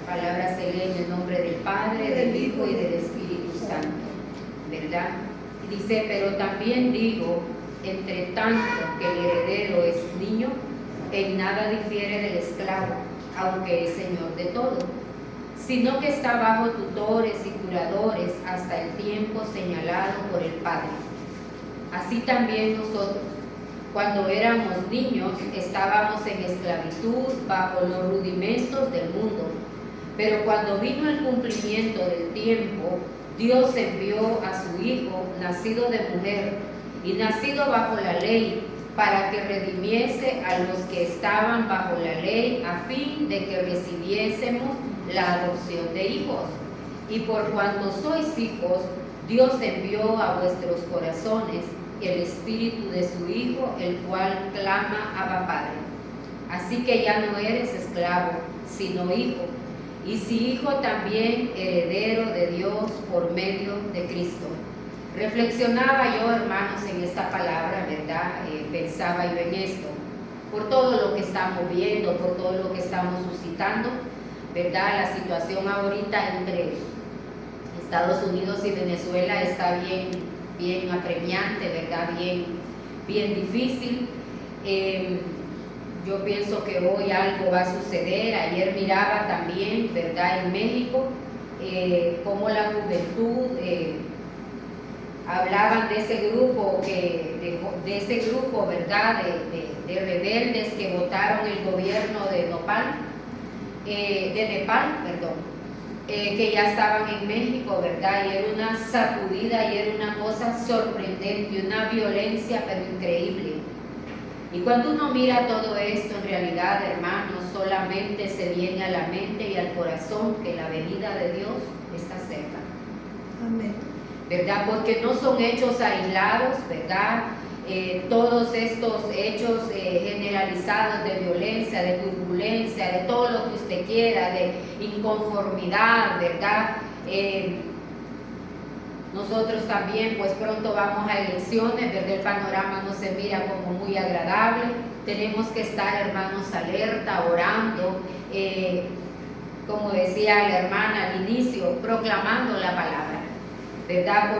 palabra se lee en el nombre del Padre, del Hijo y del Espíritu Santo, ¿verdad? Y dice, pero también digo, entre tanto que el heredero es niño, en nada difiere del esclavo, aunque es señor de todo, sino que está bajo tutores y curadores hasta el tiempo señalado por el Padre. Así también nosotros, cuando éramos niños, estábamos en esclavitud bajo los rudimentos del mundo. Pero cuando vino el cumplimiento del tiempo, Dios envió a su Hijo, nacido de mujer y nacido bajo la ley, para que redimiese a los que estaban bajo la ley, a fin de que recibiésemos la adopción de hijos. Y por cuanto sois hijos, Dios envió a vuestros corazones el espíritu de su Hijo, el cual clama Abba Padre. Así que ya no eres esclavo, sino hijo, y si hijo, también heredero de Dios por medio de Cristo. Reflexionaba yo, hermanos, en esta palabra, ¿verdad? Pensaba yo en esto, por todo lo que estamos viendo, por todo lo que estamos suscitando, ¿verdad? La situación ahorita entre Estados Unidos y Venezuela está bien apremiante, ¿verdad? Bien difícil. Yo pienso que hoy algo va a suceder. Ayer miraba también, ¿verdad?, en México, cómo la juventud hablaban de ese grupo, ¿verdad?, de rebeldes que votaron el gobierno de Nepal, que ya estaban en México, ¿verdad? Y era una sacudida y era una cosa sorprendente, una violencia pero increíble. Y cuando uno mira todo esto, en realidad, hermanos, solamente se viene a la mente y al corazón que la venida de Dios está cerca. Amén. ¿Verdad? Porque no son hechos aislados, ¿verdad? Todos estos hechos generalizados de violencia, de turbulencia, de todo lo que usted quiera, de inconformidad, ¿verdad? Nosotros también, pues pronto vamos a elecciones, ¿verdad? El panorama no se mira como muy agradable. Tenemos que estar, hermanos, alerta, orando, como decía la hermana al inicio, proclamando la palabra, ¿verdad?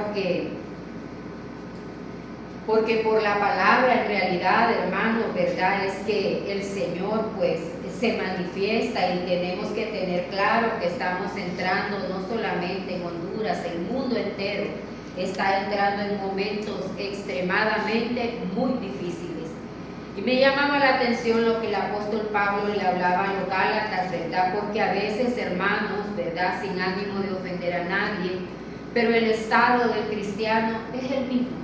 Porque por la palabra, en realidad, hermanos, ¿verdad?, es que el Señor pues se manifiesta, y tenemos que tener claro que estamos entrando no solamente en Honduras, el mundo entero está entrando en momentos extremadamente muy difíciles. Y me llamaba la atención lo que el apóstol Pablo le hablaba a los Gálatas, ¿verdad? Porque a veces, hermanos, ¿verdad?, sin ánimo de ofender a nadie, pero el estado del cristiano es el mismo,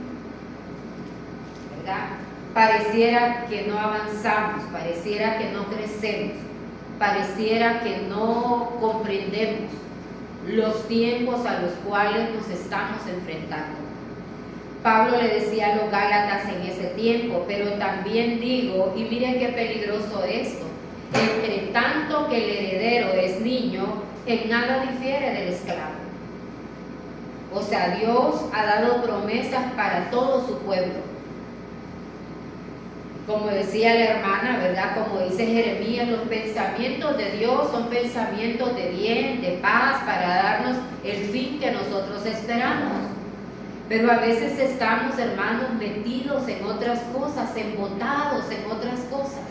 ¿verdad? Pareciera que no avanzamos, pareciera que no crecemos, pareciera que no comprendemos los tiempos a los cuales nos estamos enfrentando. Pablo le decía a los Gálatas en ese tiempo, pero también digo, y miren qué peligroso esto, entre tanto que el heredero es niño, en nada difiere del esclavo. O sea, Dios ha dado promesas para todo su pueblo. Como decía la hermana, ¿verdad? Como dice Jeremías, los pensamientos de Dios son pensamientos de bien, de paz, para darnos el fin que nosotros esperamos. Pero a veces estamos, hermanos, metidos en otras cosas, embotados en otras cosas.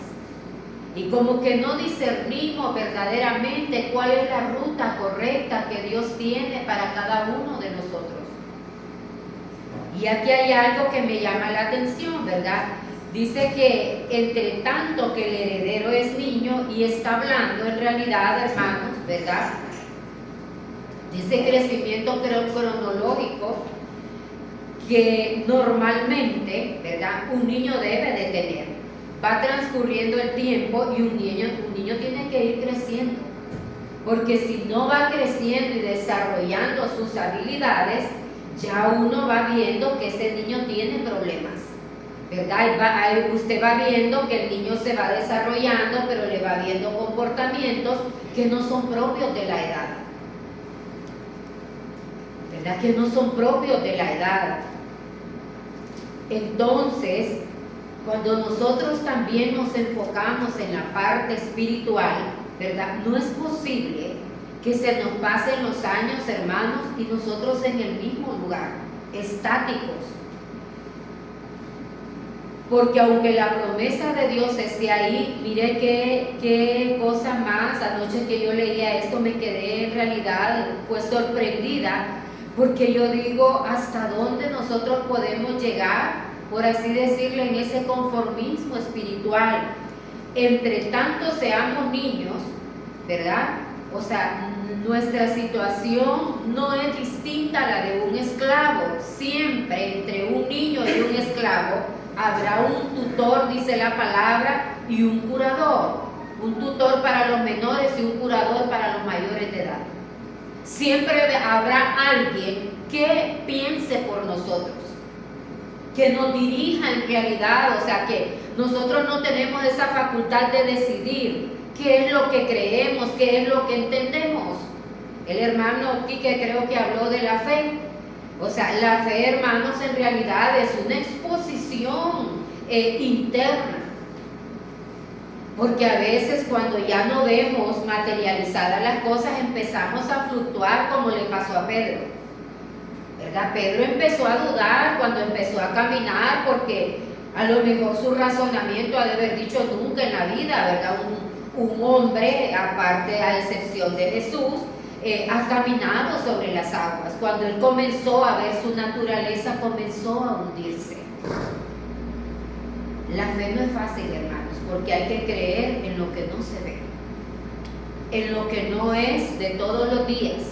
Y como que no discernimos verdaderamente cuál es la ruta correcta que Dios tiene para cada uno de nosotros. Y aquí hay algo que me llama la atención, ¿verdad? Dice que entre tanto que el heredero es niño, y está hablando en realidad, hermanos, ¿verdad?, dice crecimiento cronológico que normalmente, ¿verdad?, un niño debe de tener. Va transcurriendo el tiempo y un niño tiene que ir creciendo, porque si no va creciendo y desarrollando sus habilidades, ya uno va viendo que ese niño tiene problemas, ¿verdad? Usted va viendo que el niño se va desarrollando, pero le va viendo comportamientos que no son propios de la edad, ¿verdad? Que no son propios de la edad. Entonces, cuando nosotros también nos enfocamos en la parte espiritual, ¿verdad?, no es posible que se nos pasen los años, hermanos, y nosotros en el mismo lugar, estáticos. Porque aunque la promesa de Dios esté ahí, mire qué cosa más. Anoche que yo leía esto me quedé en realidad pues sorprendida, porque yo digo, ¿hasta dónde nosotros podemos llegar, por así decirlo, en ese conformismo espiritual? Entre tanto seamos niños, ¿verdad? O sea, nuestra situación no es distinta a la de un esclavo. Siempre entre un niño y un esclavo habrá un tutor, dice la palabra, y un curador. Un tutor para los menores y un curador para los mayores de edad. Siempre habrá alguien que piense por nosotros, que nos dirija en realidad. O sea, que nosotros no tenemos esa facultad de decidir qué es lo que creemos, qué es lo que entendemos. El hermano Quique creo que habló de la fe. O sea, la fe, hermanos, en realidad es una exposición interna. Porque a veces cuando ya no vemos materializadas las cosas, empezamos a fluctuar como le pasó a Pedro. ¿Verdad? Pedro empezó a dudar cuando empezó a caminar, porque a lo mejor su razonamiento ha de haber dicho nunca en la vida, ¿verdad? Un hombre, aparte a excepción de Jesús, ha caminado sobre las aguas. Cuando él comenzó a ver su naturaleza, comenzó a hundirse. La fe no es fácil, hermanos, porque hay que creer en lo que no se ve, en lo que no es de todos los días,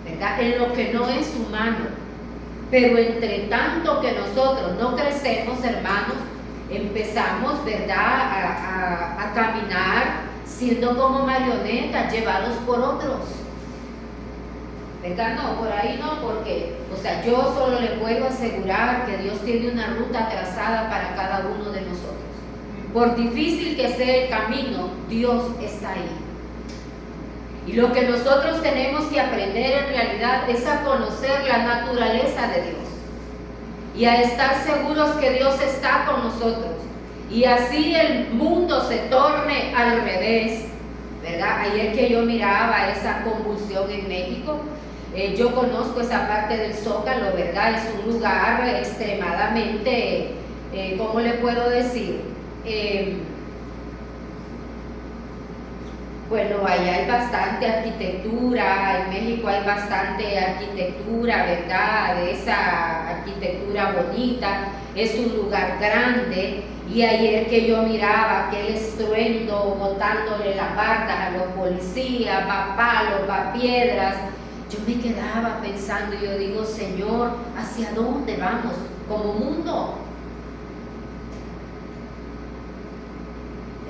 ¿verdad? En lo que no es humano. Pero entre tanto que nosotros no crecemos, hermanos, empezamos, ¿verdad?, a caminar siendo como marionetas, llevados por otros. ¿Verdad? No, por ahí no, porque, o sea, yo solo le puedo asegurar que Dios tiene una ruta trazada para cada uno de nosotros. Por difícil que sea el camino, Dios está ahí. Y lo que nosotros tenemos que aprender en realidad es a conocer la naturaleza de Dios y a estar seguros que Dios está con nosotros. Y así el mundo se torne al revés, ¿verdad? Ayer que yo miraba esa convulsión en México, yo conozco esa parte del Zócalo, ¿verdad? Es un lugar extremadamente, ¿cómo le puedo decir? Bueno, allá hay bastante arquitectura, en México hay bastante arquitectura, ¿verdad? De esa arquitectura bonita, es un lugar grande. Y ayer que yo miraba aquel estruendo botándole las bardas a los policías, va palos, va piedras, yo me quedaba pensando y yo digo, Señor, ¿hacia dónde vamos como mundo?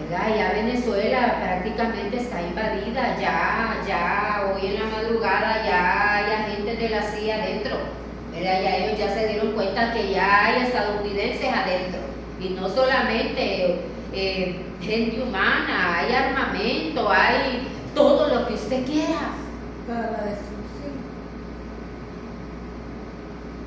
¿Verdad? Ya Venezuela prácticamente está invadida, ya hoy en la madrugada ya hay agentes de la CIA adentro, ¿verdad? Ya ellos ya se dieron cuenta que ya hay estadounidenses adentro, y no solamente gente humana, hay armamento, hay todo lo que usted quiera. Para la destrucción.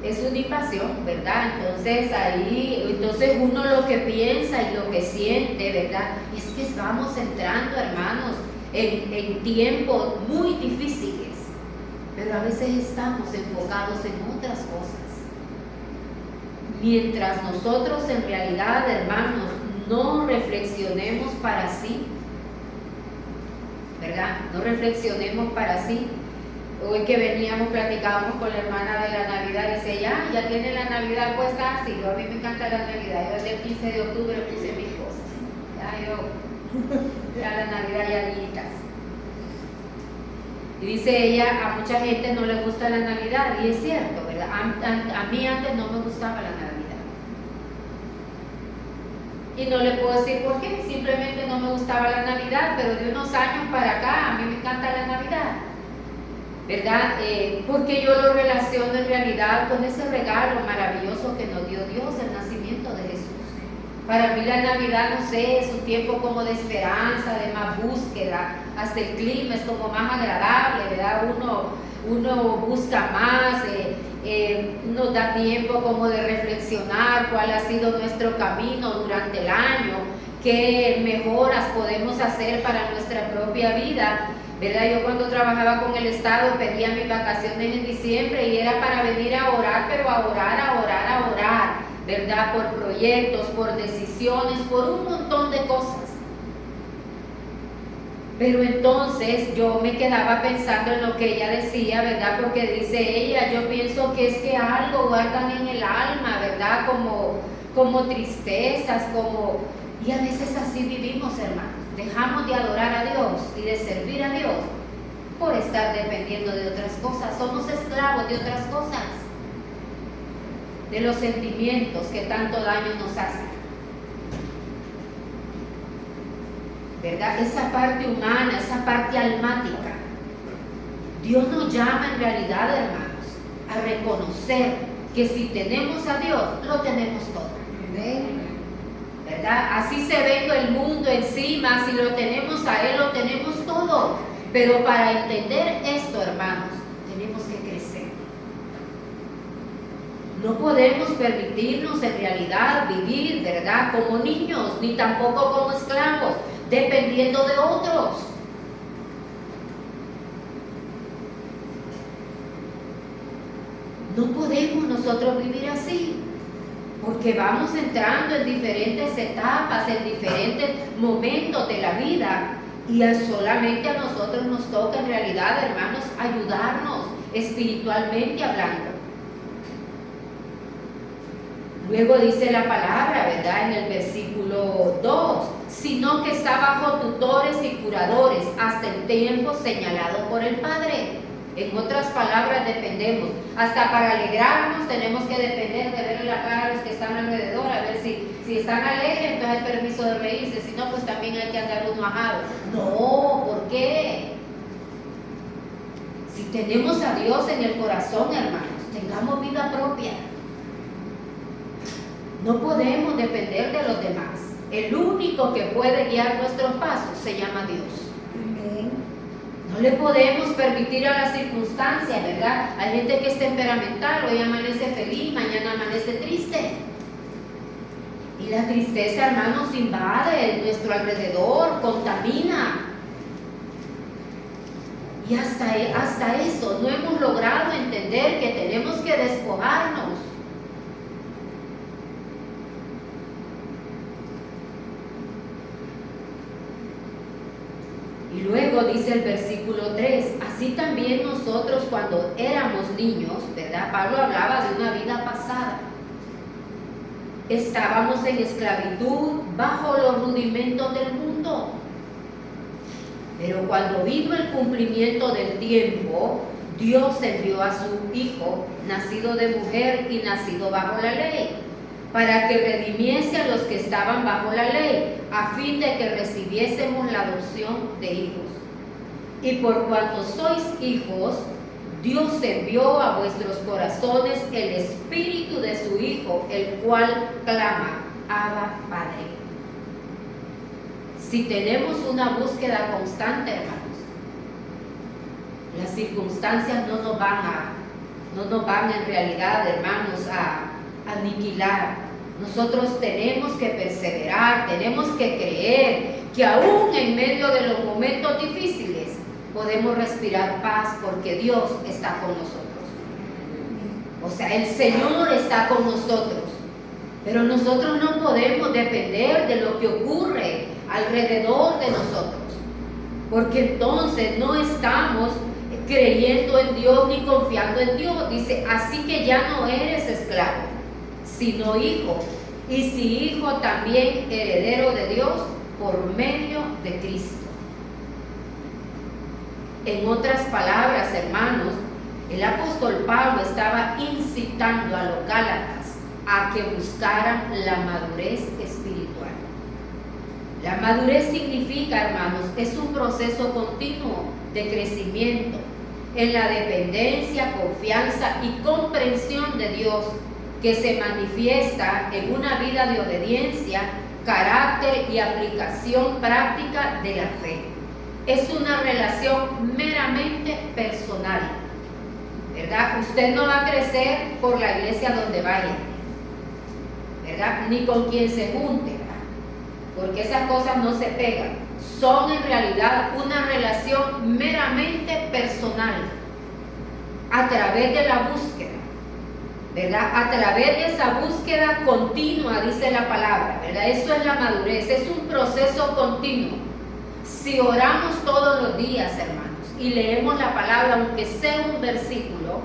Es una invasión, ¿verdad? Entonces uno lo que piensa y lo que siente, ¿verdad? Es que vamos entrando, hermanos, en tiempos muy difíciles, pero a veces estamos enfocados en otras cosas. Mientras nosotros en realidad, hermanos, no reflexionemos para sí, ¿verdad? No reflexionemos para sí. Hoy que veníamos, platicábamos con la hermana de la Navidad, dice, ya tiene la Navidad puesta así. A mí me encanta la Navidad, yo desde el 15 de octubre puse mis cosas. Ya la Navidad ya listas. Y dice ella, a mucha gente no le gusta la Navidad, y es cierto, ¿verdad? A mí antes no me gustaba la Navidad. Y no le puedo decir por qué, simplemente no me gustaba la Navidad, pero de unos años para acá a mí me encanta la Navidad. ¿Verdad? Porque yo lo relaciono en realidad con ese regalo maravilloso que nos dio Dios, el nacimiento de Jesús. Para mí la Navidad, no sé, es un tiempo como de esperanza, de más búsqueda, hasta el clima es como más agradable, ¿verdad? Uno busca más, nos da tiempo como de reflexionar cuál ha sido nuestro camino durante el año, qué mejoras podemos hacer para nuestra propia vida. ¿verdad? Yo cuando trabajaba con el Estado pedía mis vacaciones en diciembre y era para venir a orar, pero a orar, ¿verdad? Por proyectos, por decisiones, por un montón de cosas. Pero entonces yo me quedaba pensando en lo que ella decía, ¿verdad? Porque dice ella, yo pienso que es que algo guardan en el alma, ¿verdad? Como tristezas, y a veces así vivimos, hermanos. Dejamos de adorar a Dios y de servir a Dios por estar dependiendo de otras cosas. Somos esclavos de otras cosas, de los sentimientos que tanto daño nos hacen, ¿verdad? Esa parte humana, esa parte almática. Dios nos llama en realidad, hermanos, a reconocer que si tenemos a Dios, lo tenemos todo. ¿Verdad? Así se venga el mundo encima, si lo tenemos a Él, lo tenemos todo. Pero para entender esto, hermanos, tenemos que crecer. No podemos permitirnos en realidad vivir, ¿verdad?, como niños, ni tampoco como esclavos, dependiendo de otros. No podemos nosotros vivir así, porque vamos entrando en diferentes etapas, en diferentes momentos de la vida, y solamente a nosotros nos toca en realidad, hermanos, ayudarnos espiritualmente hablando. Luego dice la palabra, ¿verdad?, en el versículo 2, sino que está bajo tutores y curadores hasta el tiempo señalado por el Padre. En otras palabras, dependemos. Hasta para alegrarnos tenemos que depender de verle la cara a los que están alrededor, a ver si están alegres, entonces hay permiso de reírse, si no, pues también hay que andar uno ajado. No, ¿por qué? Si tenemos a Dios en el corazón, hermanos, tengamos vida propia. No podemos depender de los demás. El único que puede guiar nuestros pasos se llama Dios. No le podemos permitir a las circunstancias, ¿verdad? Hay gente que es temperamental, hoy amanece feliz, mañana amanece triste. Y la tristeza, hermanos, invade nuestro alrededor, contamina. Y hasta eso no hemos logrado entender que tenemos que despojarnos. Y luego dice el versículo 3, así también nosotros cuando éramos niños, ¿verdad? Pablo hablaba de una vida pasada. Estábamos en esclavitud bajo los rudimentos del mundo. Pero cuando vino el cumplimiento del tiempo, Dios envió a su Hijo, nacido de mujer y nacido bajo la ley, para que redimiese a los que estaban bajo la ley, a fin de que recibiésemos la adopción de hijos. Y por cuanto sois hijos, Dios envió a vuestros corazones el espíritu de su Hijo, el cual clama, Abba, Padre. Si tenemos una búsqueda constante, hermanos, las circunstancias no nos van en realidad, hermanos, a aniquilar. Nosotros tenemos que perseverar, tenemos que creer que aún en medio de los momentos difíciles podemos respirar paz porque Dios está con nosotros. O sea, el Señor está con nosotros, pero nosotros no podemos depender de lo que ocurre alrededor de nosotros, porque entonces no estamos creyendo en Dios ni confiando en Dios. Dice, así que ya no eres esclavo, sino hijo, y si hijo, también heredero de Dios por medio de Cristo. En otras palabras, hermanos, el apóstol Pablo estaba incitando a los gálatas a que buscaran la madurez espiritual. La madurez significa, hermanos, es un proceso continuo de crecimiento en la dependencia, confianza y comprensión de Dios, que se manifiesta en una vida de obediencia, carácter y aplicación práctica de la fe. Es una relación meramente personal, ¿verdad? Usted no va a crecer por la iglesia donde vaya, ¿verdad? Ni con quien se junte, ¿verdad? porque esas cosas no se pegan. Son en realidad una relación meramente personal, a través de la búsqueda, ¿verdad? A través de esa búsqueda continua, dice la palabra, ¿verdad? Eso es la madurez, es un proceso continuo. Si oramos todos los días, hermanos, y leemos la palabra, aunque sea un versículo,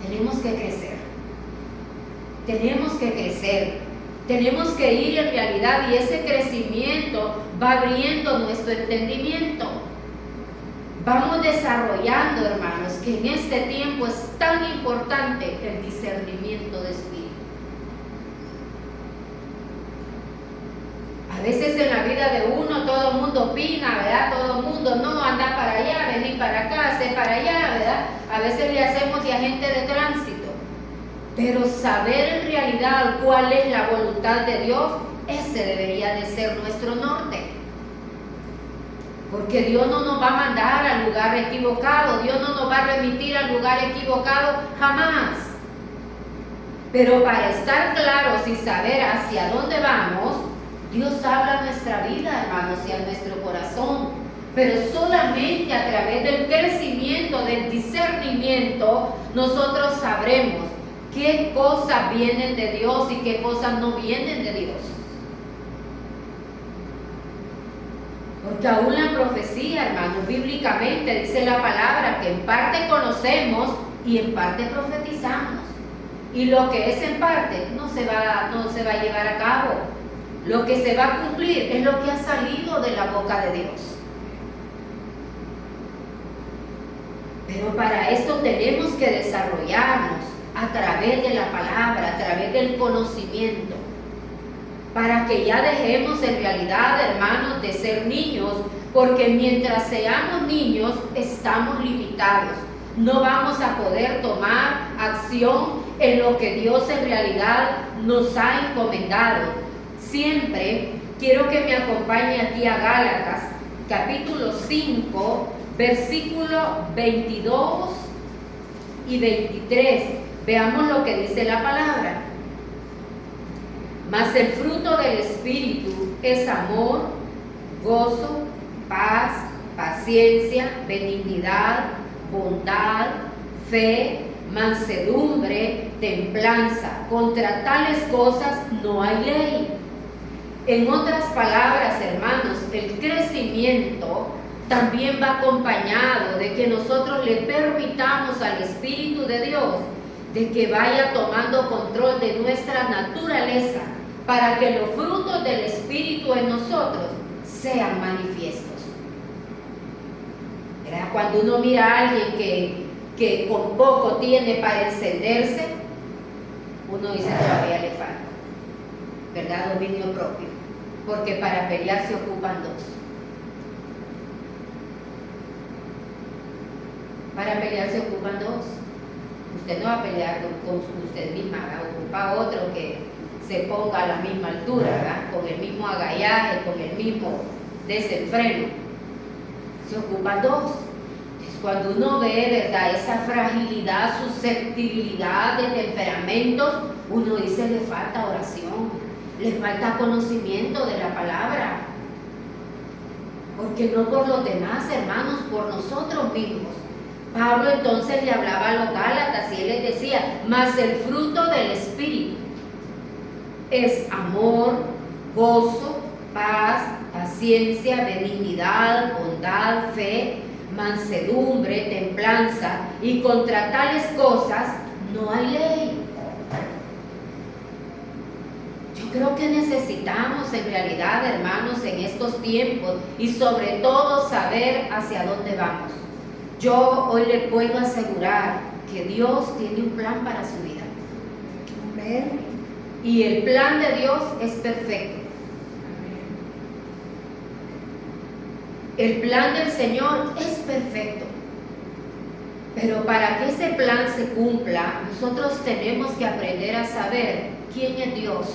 tenemos que crecer. Tenemos que crecer. Tenemos que ir en realidad, y ese crecimiento va abriendo nuestro entendimiento. Vamos desarrollando, hermanos, que en este tiempo es tan importante el discernimiento de espíritu. A veces en la vida de uno todo el mundo opina, ¿verdad? Todo el mundo, no, anda para allá, vení para acá, hace para allá, ¿verdad? A veces le hacemos de agente de tránsito. Pero saber en realidad cuál es la voluntad de Dios, ese debería de ser nuestro norte. Porque Dios no nos va a mandar al lugar equivocado, Dios no nos va a remitir al lugar equivocado jamás. Pero para estar claros y saber hacia dónde vamos, Dios habla a nuestra vida, hermanos, y a nuestro corazón. Pero solamente a través del crecimiento, del discernimiento, nosotros sabremos qué cosas vienen de Dios y qué cosas no vienen de Dios. Porque aún la profecía, hermanos, bíblicamente dice la palabra que en parte conocemos y en parte profetizamos. Y lo que es en parte no se va a llevar a cabo. Lo que se va a cumplir es lo que ha salido de la boca de Dios. Pero para esto tenemos que desarrollarnos a través de la palabra, a través del conocimiento, para que ya dejemos en realidad, hermanos, de ser niños, porque mientras seamos niños estamos limitados. No vamos a poder tomar acción en lo que Dios en realidad nos ha encomendado. Siempre quiero que me acompañe aquí a Gálatas, capítulo 5, versículo 22 y 23. Veamos lo que dice la palabra. Mas el fruto del Espíritu es amor, gozo, paz, paciencia, benignidad, bondad, fe, mansedumbre, templanza. Contra tales cosas no hay ley. En otras palabras, hermanos, el crecimiento también va acompañado de que nosotros le permitamos al Espíritu de Dios de que vaya tomando control de nuestra naturaleza para que los frutos del Espíritu en nosotros sean manifiestos. ¿Verdad? Cuando uno mira a alguien que con poco tiene para encenderse, uno dice todavía le falta, ¿verdad? Dominio propio, porque para pelear se ocupan dos. Para pelear se ocupan dos. Usted no va a pelear con usted misma, ¿verdad? Ocupa otro que se ponga a la misma altura, ¿verdad? Con el mismo agallaje, con el mismo desenfreno. Se ocupan dos. Entonces, cuando uno ve, ¿verdad?, esa fragilidad, susceptibilidad de temperamentos, uno dice, le falta oración, le falta conocimiento de la palabra. Porque no por los demás, hermanos, por nosotros mismos. Pablo entonces le hablaba a los Gálatas y él les decía, mas el fruto del Espíritu es amor, gozo, paz, paciencia, benignidad, bondad, fe, mansedumbre, templanza, y contra tales cosas no hay ley. Yo creo que necesitamos en realidad, hermanos, en estos tiempos y sobre todo saber hacia dónde vamos. Yo hoy le puedo asegurar que Dios tiene un plan para su vida. Amén. Y el plan de Dios es perfecto. El plan del Señor es perfecto. Pero para que ese plan se cumpla, nosotros tenemos que aprender a saber quién es Dios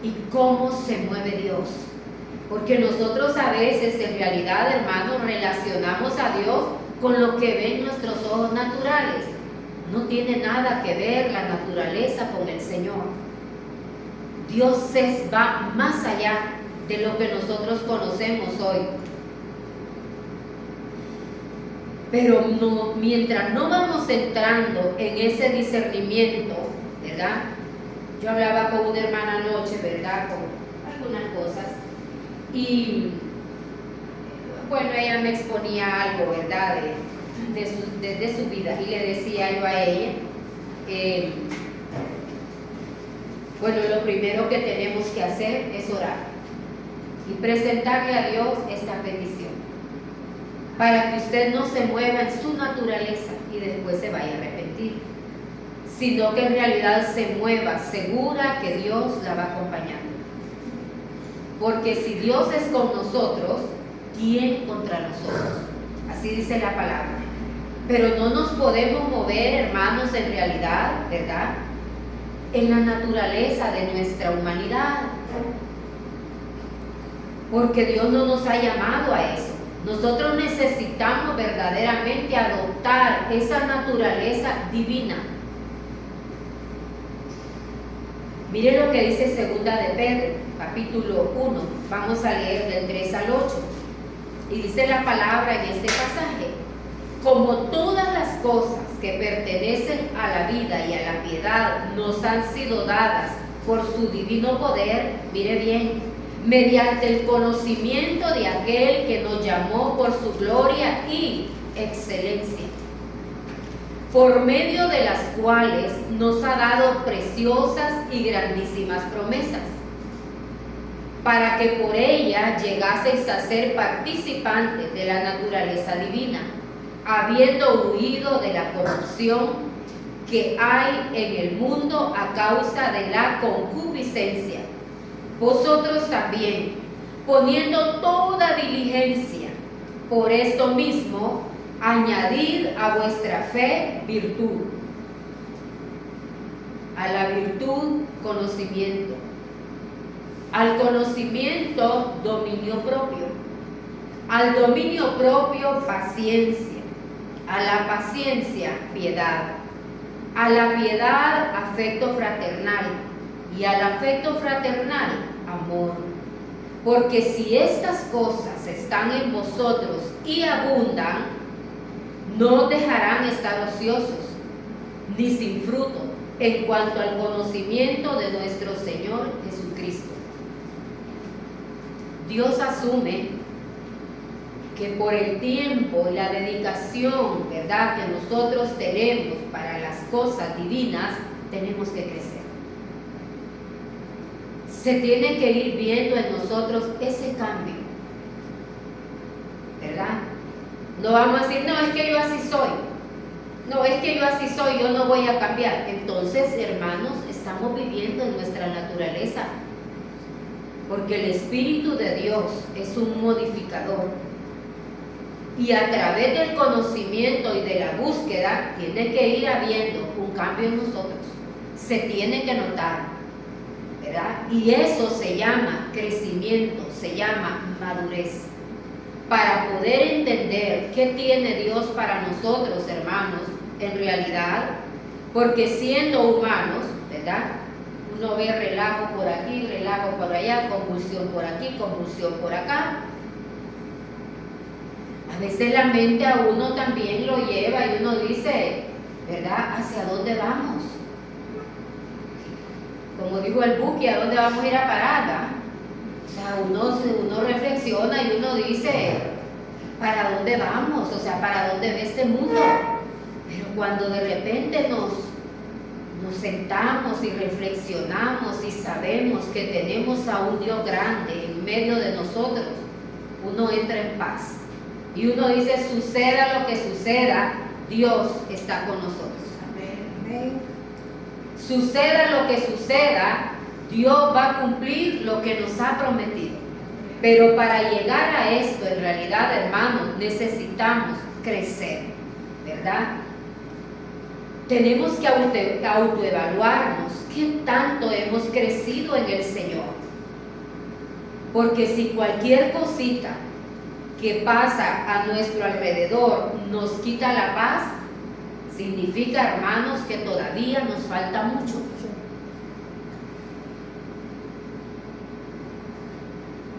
y cómo se mueve Dios. Porque nosotros a veces, en realidad, hermanos, relacionamos a Dios con lo que ven nuestros ojos naturales. No tiene nada que ver la naturaleza con el Señor. Dios va más allá de lo que nosotros conocemos hoy. Pero no, mientras no vamos entrando en ese discernimiento, ¿verdad? Yo hablaba con una hermana anoche, ¿verdad? Con algunas cosas. Y bueno, ella me exponía algo, ¿verdad? De su vida. Y le decía yo a ella, bueno, lo primero que tenemos que hacer es orar y presentarle a Dios esta petición, para que usted no se mueva en su naturaleza y después se vaya a arrepentir, sino que en realidad se mueva segura que Dios la va acompañando. Porque si Dios es con nosotros, ¿quién contra nosotros? Así dice la palabra. Pero no nos podemos mover, hermanos, en realidad, ¿verdad?, en la naturaleza de nuestra humanidad, porque Dios no nos ha llamado a eso. Nosotros necesitamos verdaderamente adoptar esa naturaleza divina. Mire lo que dice Segunda de Pedro, capítulo 1. Vamos a leer del 3 al 8. Y dice la palabra en este pasaje: como todas las cosas que pertenecen a la vida y a la piedad nos han sido dadas por su divino poder, mire bien, mediante el conocimiento de aquel que nos llamó por su gloria y excelencia, por medio de las cuales nos ha dado preciosas y grandísimas promesas, para que por ella llegaseis a ser participantes de la naturaleza divina, habiendo huido de la corrupción que hay en el mundo a causa de la concupiscencia. Vosotros también, poniendo toda diligencia, por esto mismo, añadid a vuestra fe virtud, a la virtud conocimiento, al conocimiento dominio propio, al dominio propio paciencia, a la paciencia piedad, a la piedad afecto fraternal y al afecto fraternal amor. Porque si estas cosas están en vosotros y abundan, no dejarán estar ociosos ni sin fruto en cuanto al conocimiento de nuestro Señor Jesucristo. Dios asume que por el tiempo y la dedicación, ¿verdad?, que nosotros tenemos para las cosas divinas, tenemos que crecer. Se tiene que ir viendo en nosotros ese cambio, ¿verdad? No vamos a decir, no, es que yo así soy. No, es que yo así soy, yo no voy a cambiar. Entonces, hermanos, estamos viviendo en nuestra naturaleza, porque el Espíritu de Dios es un modificador. Y a través del conocimiento y de la búsqueda, tiene que ir habiendo un cambio en nosotros. Se tiene que notar, ¿verdad? Y eso se llama crecimiento, se llama madurez. Para poder entender qué tiene Dios para nosotros, hermanos, en realidad, porque siendo humanos, ¿verdad?, uno ve relajo por aquí, relajo por allá, convulsión por aquí, convulsión por acá. A veces la mente a uno también lo lleva y uno dice, ¿verdad?, ¿hacia dónde vamos? Como dijo el Buki, ¿a dónde vamos a ir a parar? ¿Va? O sea, uno reflexiona y uno dice, ¿para dónde vamos? O sea, ¿para dónde ve este mundo? Pero cuando de repente nos sentamos y reflexionamos y sabemos que tenemos a un Dios grande en medio de nosotros, uno entra en paz. Y uno dice, suceda lo que suceda, Dios está con nosotros. Amén. Suceda lo que suceda, Dios va a cumplir lo que nos ha prometido. Pero para llegar a esto, en realidad, hermanos, necesitamos crecer, ¿verdad? Tenemos que autoevaluarnos qué tanto hemos crecido en el Señor. Porque si cualquier cosita que pasa a nuestro alrededor nos quita la paz, significa, hermanos, que todavía nos falta mucho.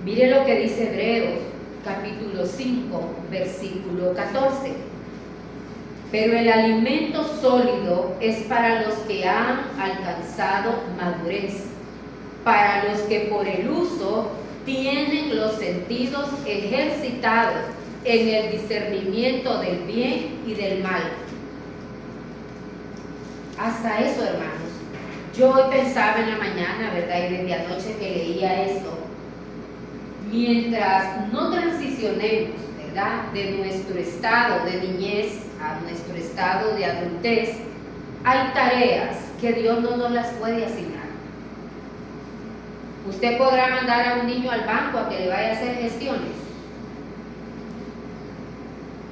Mire lo que dice Hebreos, capítulo 5, versículo 14. Pero el alimento sólido es para los que han alcanzado madurez, para los que por el uso tienen los sentidos ejercitados en el discernimiento del bien y del mal. Hasta eso, hermanos. Yo hoy pensaba en la mañana, ¿verdad? Y desde anoche que leía esto. Mientras no transicionemos, ¿verdad?, de nuestro estado de niñez a nuestro estado de adultez, hay tareas que Dios no nos las puede asignar. Usted podrá mandar a un niño al banco a que le vaya a hacer gestiones.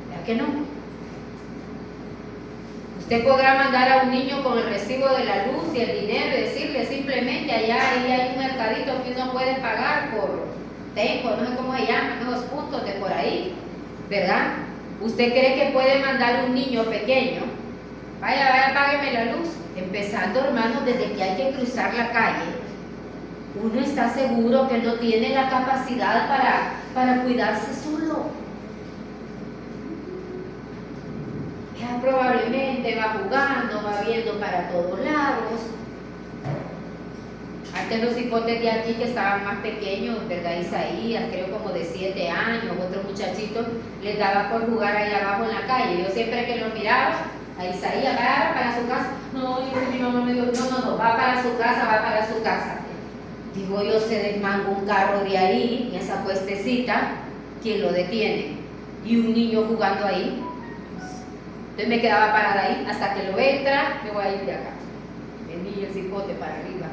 ¿Verdad que no? Usted podrá mandar a un niño con el recibo de la luz y el dinero y decirle simplemente allá ahí hay un mercadito que uno puede pagar por Tenco, no sé cómo se llaman, esos puntos de por ahí, ¿verdad? ¿Usted cree que puede mandar un niño pequeño? Vaya, págueme la luz. Empezando, hermanos, desde que hay que cruzar la calle, uno está seguro que no tiene la capacidad para cuidarse solo. Ya probablemente va jugando, va viendo para todos lados. Antes los hipotes de aquí que estaban más pequeños, ¿verdad? Isaías, creo como de 7 años, otro muchachito, les daba por jugar ahí abajo en la calle. Yo siempre que los miraba, a Isaías, va para su casa. No, y mi mamá me dijo, no, va para su casa. Digo yo, se desmanga un carro de ahí, en esa puestecita, ¿quién lo detiene? Y un niño jugando ahí. Entonces me quedaba parada ahí, hasta que lo entra, me voy a ir de acá. El niño, el cipote para arriba.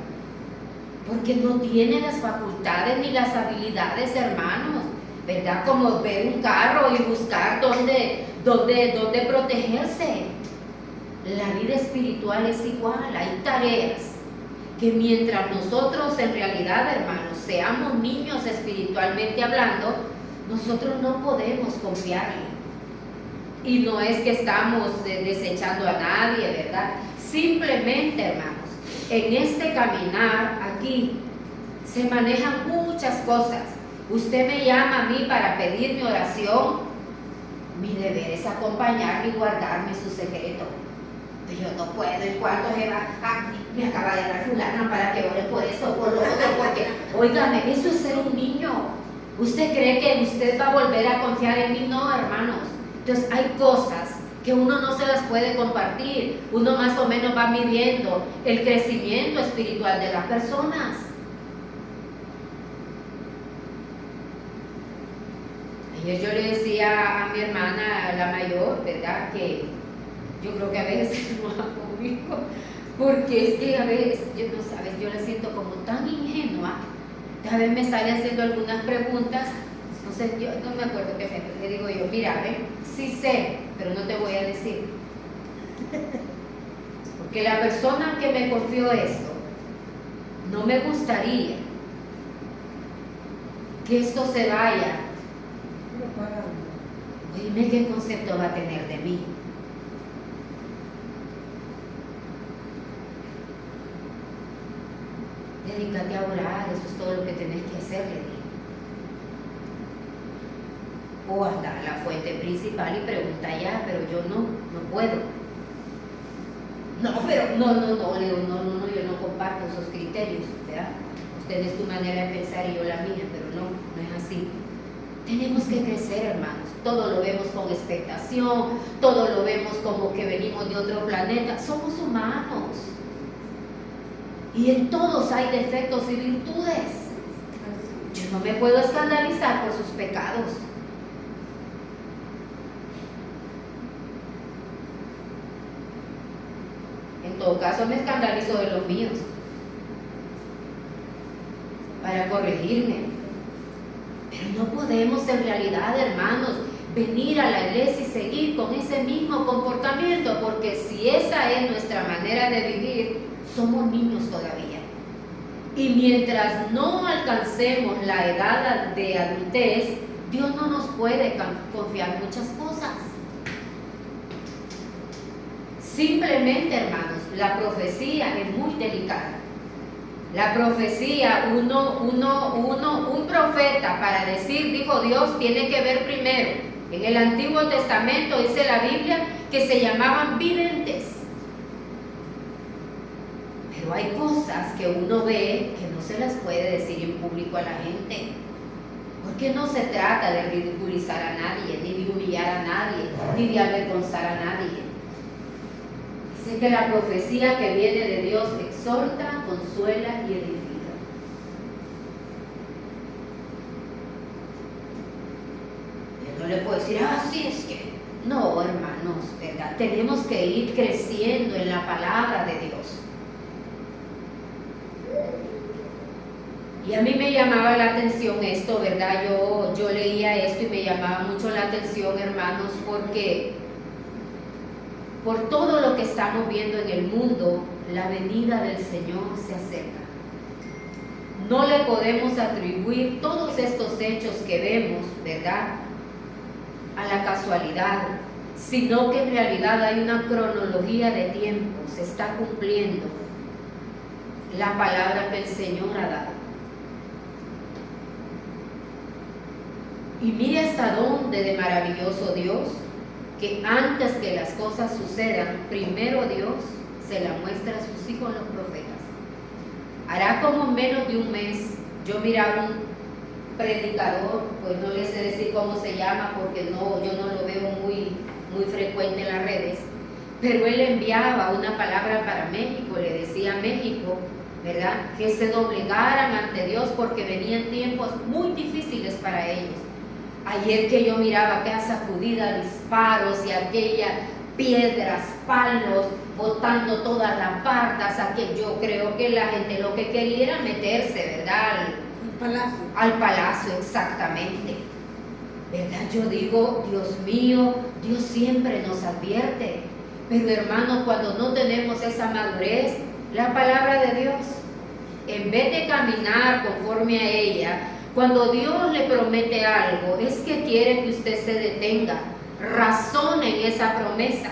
Porque no tiene las facultades ni las habilidades, hermanos, ¿verdad? Como ver un carro y buscar dónde protegerse. La vida espiritual es igual, hay tareas que mientras nosotros en realidad, hermanos, seamos niños espiritualmente hablando, nosotros no podemos confiarle. Y no es que estamos desechando a nadie, ¿verdad? Simplemente, hermanos, en este caminar aquí se manejan muchas cosas. Usted me llama a mí para pedirme oración. Mi deber es acompañarme y guardarme su secreto. Yo no puedo, ¿en cuánto se va? Me acaba de dar fulana para que ore por esto o por lo otro, porque, óigame, eso es ser un niño. ¿Usted cree que usted va a volver a confiar en mí? No, hermanos. Entonces hay cosas que uno no se las puede compartir. Uno más o menos va midiendo el crecimiento espiritual de las personas. Ayer yo le decía a mi hermana, la mayor, ¿verdad?, que yo creo que a veces no enoja conmigo, porque es que a veces, yo la siento como tan ingenua. A veces me sale haciendo algunas preguntas. Entonces yo no me acuerdo qué le digo yo, mira, sí sé, pero no te voy a decir. Porque la persona que me confió esto, no me gustaría que esto se vaya. Oíme, ¿qué concepto va a tener de mí? Dedícate a orar, eso es todo lo que tenés que hacer, le dije. O anda a la fuente principal y pregunta allá, pero yo no puedo. Le digo, no, yo no comparto esos criterios, ¿verdad? Usted es tu manera de pensar y yo la mía, pero no es así. Tenemos que crecer, hermanos. Todo lo vemos con expectación, todo lo vemos como que venimos de otro planeta. Somos humanos. Y en todos hay defectos y virtudes. Yo no me puedo escandalizar por sus pecados. En todo caso me escandalizo de los míos para corregirme. Pero no podemos en realidad, hermanos, venir a la iglesia y seguir con ese mismo comportamiento, porque si esa es nuestra manera de vivir, somos niños todavía. Y mientras no alcancemos la edad de adultez, Dios no nos puede confiar muchas cosas. Simplemente, hermanos, la profecía es muy delicada. La profecía, un profeta para decir, dijo Dios, tiene que ver primero. En el Antiguo Testamento dice la Biblia que se llamaban videntes. Pero hay cosas que uno ve que no se las puede decir en público a la gente. Porque no se trata de ridiculizar a nadie, ni de humillar a nadie, ni de avergonzar a nadie. Dice que la profecía que viene de Dios exhorta, consuela y edifica. Yo no le puedo decir, sí es que... No, hermanos, ¿verdad? Tenemos que ir creciendo en la palabra de Dios. Y a mí me llamaba la atención esto, ¿verdad? Yo leía esto y me llamaba mucho la atención, hermanos, porque por todo lo que estamos viendo en el mundo, la venida del Señor se acerca. No le podemos atribuir todos estos hechos que vemos, ¿verdad?, a la casualidad, sino que en realidad hay una cronología de tiempo, se está cumpliendo la palabra que el Señor ha dado. Y mire hasta dónde de maravilloso Dios, que antes que las cosas sucedan, primero Dios se la muestra a sus hijos los profetas. Hará como menos de un mes, yo miraba un predicador, pues no les sé decir cómo se llama, porque yo no lo veo muy frecuente en las redes, pero él enviaba una palabra para México, le decía a México, ¿verdad?, que se doblegaran ante Dios porque venían tiempos muy difíciles para ellos. Ayer que yo miraba aquella sacudida, disparos y aquellas piedras, palos, botando todas las partas, yo creo que la gente lo que quería era meterse, ¿verdad?, al palacio, exactamente. ¿Verdad? Yo digo, Dios mío, Dios siempre nos advierte, pero hermanos, cuando no tenemos esa madurez, la palabra de Dios, en vez de caminar conforme a ella, cuando Dios le promete algo, es que quiere que usted se detenga, razone en esa promesa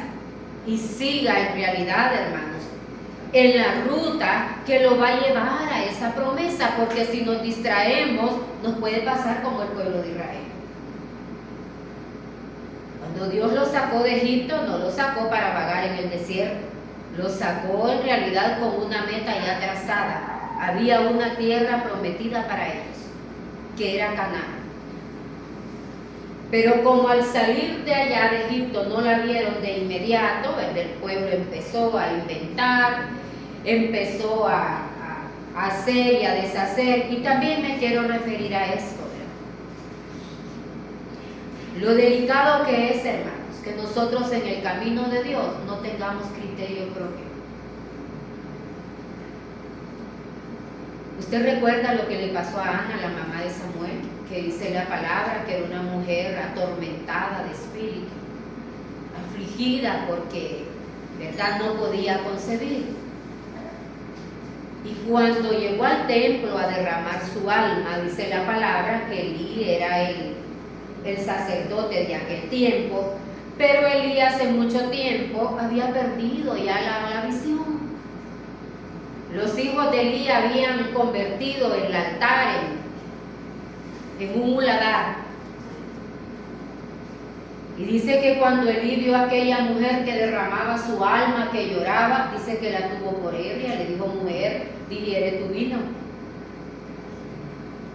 y siga en realidad, hermanos, en la ruta que lo va a llevar a esa promesa, porque si nos distraemos, nos puede pasar como el pueblo de Israel. Cuando Dios lo sacó de Egipto, no lo sacó para vagar en el desierto, lo sacó en realidad con una meta ya trazada. Había una tierra prometida para ellos, que era Canaán. Pero como al salir de allá de Egipto no la vieron de inmediato, el pueblo empezó a inventar, empezó a hacer y a deshacer, y también me quiero referir a esto, ¿verdad? Lo delicado que es, hermanos, que nosotros en el camino de Dios no tengamos criterio propio. ¿Usted recuerda lo que le pasó a Ana, la mamá de Samuel? Que dice la palabra que era una mujer atormentada de espíritu, afligida porque, ¿verdad?, no podía concebir. Y cuando llegó al templo a derramar su alma, dice la palabra que Elí era el sacerdote de aquel tiempo, pero Elí hace mucho tiempo había perdido ya la visión. Los hijos de Elí habían convertido el altar en un muladar. Y dice que cuando Elí vio a aquella mujer que derramaba su alma, que lloraba, dice que la tuvo por ebria, le dijo: mujer, digiere tu vino.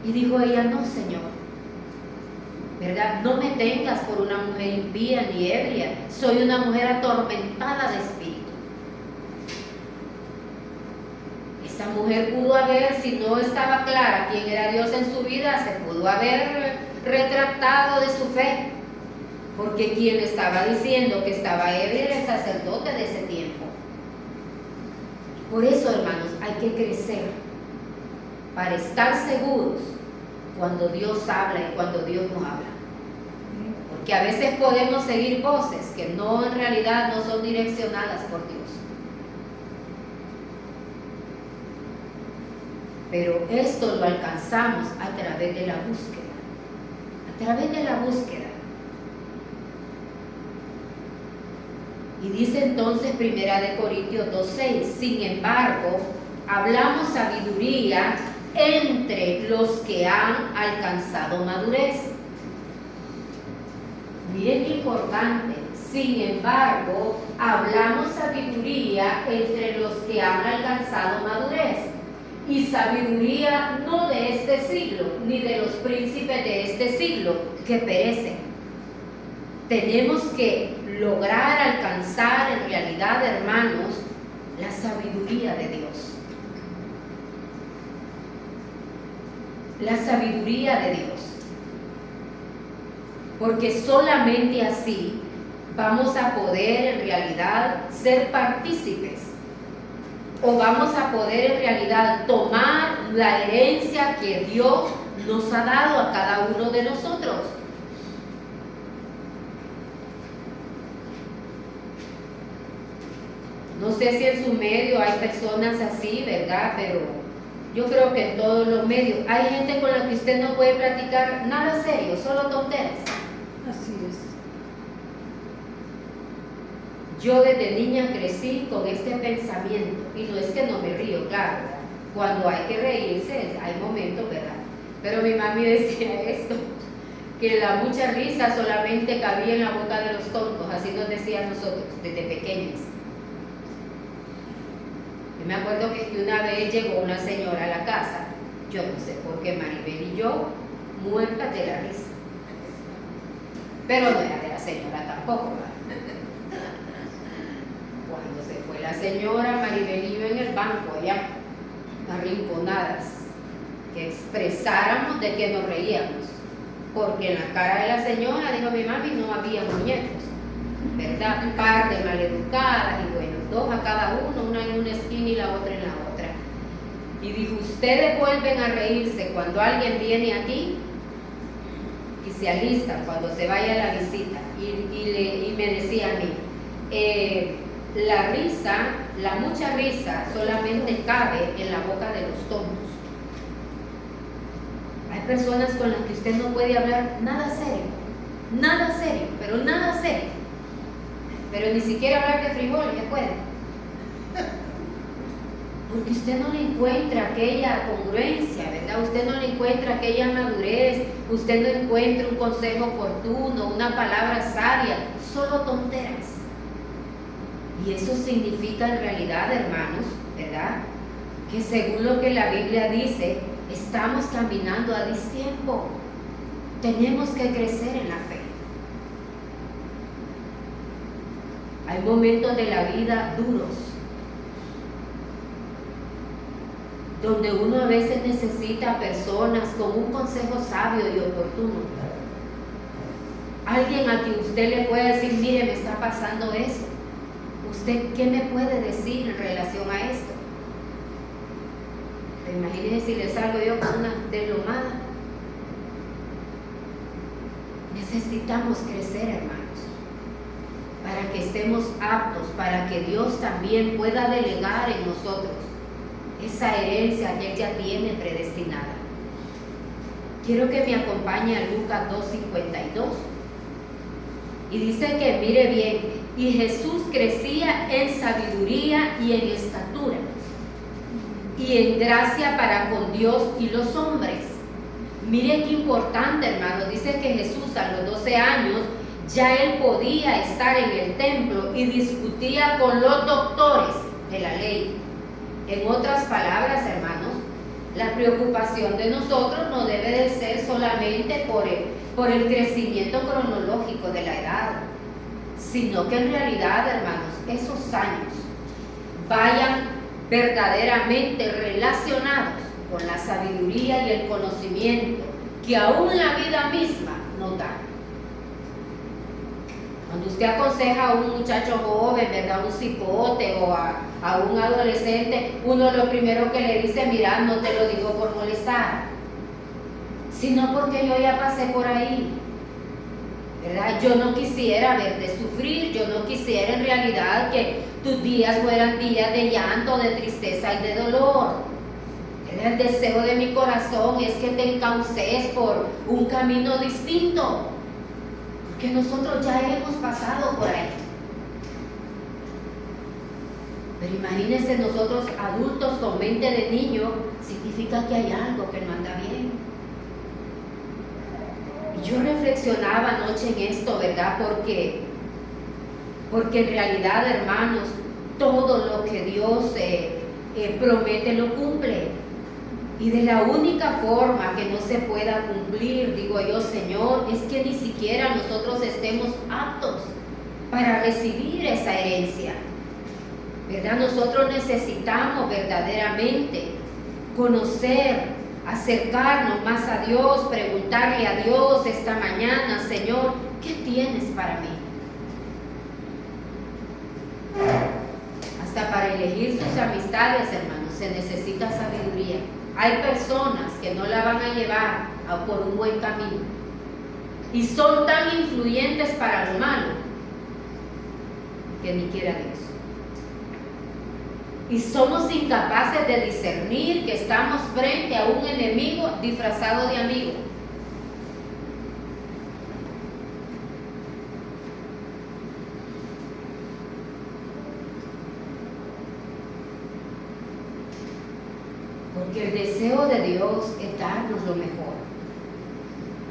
Y dijo ella: no, Señor, ¿verdad? No me tengas por una mujer impía ni ebria, soy una mujer atormentada de espíritu. Esta mujer pudo haber, si no estaba clara quién era Dios en su vida, se pudo haber retractado de su fe, porque quien estaba diciendo que estaba ebria era el sacerdote de ese tiempo. Por eso, hermanos, hay que crecer para estar seguros cuando Dios habla y cuando Dios no habla, porque a veces podemos seguir voces que no, en realidad no son direccionadas por Dios. Pero esto lo alcanzamos a través de la búsqueda, a través de la búsqueda. Y dice entonces 1 Corintios 2:6, sin embargo, hablamos sabiduría entre los que han alcanzado madurez. Miren qué importante. Sin embargo, hablamos sabiduría entre los que han alcanzado madurez. Y sabiduría no de este siglo, ni de los príncipes de este siglo, que perecen. Tenemos que lograr alcanzar en realidad, hermanos, la sabiduría de Dios. La sabiduría de Dios. Porque solamente así vamos a poder en realidad ser partícipes, o vamos a poder en realidad tomar la herencia que Dios nos ha dado a cada uno de nosotros. No sé si en su medio hay personas así, ¿verdad? Pero yo creo que en todos los medios hay gente con la que usted no puede platicar nada serio, solo tonteras. Así es. Yo desde niña crecí con este pensamiento, y no es que no me río, claro, ¿verdad? Cuando hay que reírse, hay momentos, ¿verdad? Pero mi mami decía esto, que la mucha risa solamente cabía en la boca de los tontos, así nos decían nosotros, desde pequeños. Yo me acuerdo que una vez llegó una señora a la casa, yo no sé por qué Maribel y yo, muertas de la risa. Pero no era de la señora tampoco, ¿verdad? Cuando se fue la señora, Maribel y yo en el banco allá, arrinconadas, que expresáramos de que nos reíamos, porque en la cara de la señora, dijo mi mami, no había muñecos, ¿verdad? Un par de maleducadas, y bueno, dos a cada uno, una en una esquina y la otra en la otra. Y dijo, ustedes vuelven a reírse cuando alguien viene aquí y se alistan cuando se vaya a la visita. Y me decía a mí, la risa, la mucha risa solamente cabe en la boca de los tontos. Hay personas con las que usted no puede hablar nada serio, pero nada serio. Pero ni siquiera hablar de frijoles ya puede. Porque usted no le encuentra aquella congruencia, ¿verdad? Usted no le encuentra aquella madurez, usted no encuentra un consejo oportuno, una palabra sabia, solo tonteras. Y eso significa en realidad, hermanos, ¿verdad? Que según lo que la Biblia dice, estamos caminando a destiempo. Tenemos que crecer en la fe. Hay momentos de la vida duros, donde uno a veces necesita personas con un consejo sabio y oportuno. Alguien a quien usted le puede decir, mire, me está pasando eso. ¿Usted qué me puede decir en relación a esto? Imagínense si le salgo yo con una deslomada. Necesitamos crecer, hermanos, para que estemos aptos, para que Dios también pueda delegar en nosotros esa herencia que Él ya tiene predestinada. Quiero que me acompañe a Lucas 2:52. Y dice que mire bien, y Jesús crecía en sabiduría y en estatura, y en gracia para con Dios y los hombres. Mire qué importante, hermanos. Dice que Jesús a los 12 años ya Él podía estar en el templo y discutía con los doctores de la ley. En otras palabras, hermanos, la preocupación de nosotros no debe de ser solamente por el crecimiento cronológico de la edad, sino que en realidad, hermanos, esos años vayan verdaderamente relacionados con la sabiduría y el conocimiento que aún la vida misma nos da. Cuando usted aconseja a un muchacho joven, ¿verdad?, un cipote o a un adolescente, uno lo primero que le dice, mira, no te lo digo por molestar, sino porque yo ya pasé por ahí, ¿verdad? Yo no quisiera verte sufrir, yo no quisiera en realidad que tus días fueran días de llanto, de tristeza y de dolor. El deseo de mi corazón es que te encauces por un camino distinto, porque nosotros ya hemos pasado por ahí. Pero imagínense nosotros adultos con mente de niño, significa que hay algo que no anda bien. Y yo reflexionaba anoche en esto, ¿verdad? Porque en realidad, hermanos, todo lo que Dios promete lo cumple. Y de la única forma que no se pueda cumplir, digo yo, Señor, es que ni siquiera nosotros estemos aptos para recibir esa herencia, ¿verdad? Nosotros necesitamos verdaderamente conocer, acercarnos más a Dios, preguntarle a Dios esta mañana, Señor, ¿qué tienes para mí? Hasta para elegir sus amistades, hermanos, se necesita sabiduría. Hay personas que no la van a llevar por un buen camino y son tan influyentes para lo malo que ni quiera Dios. Y somos incapaces de discernir que estamos frente a un enemigo disfrazado de amigo. Porque el deseo de Dios es darnos lo mejor.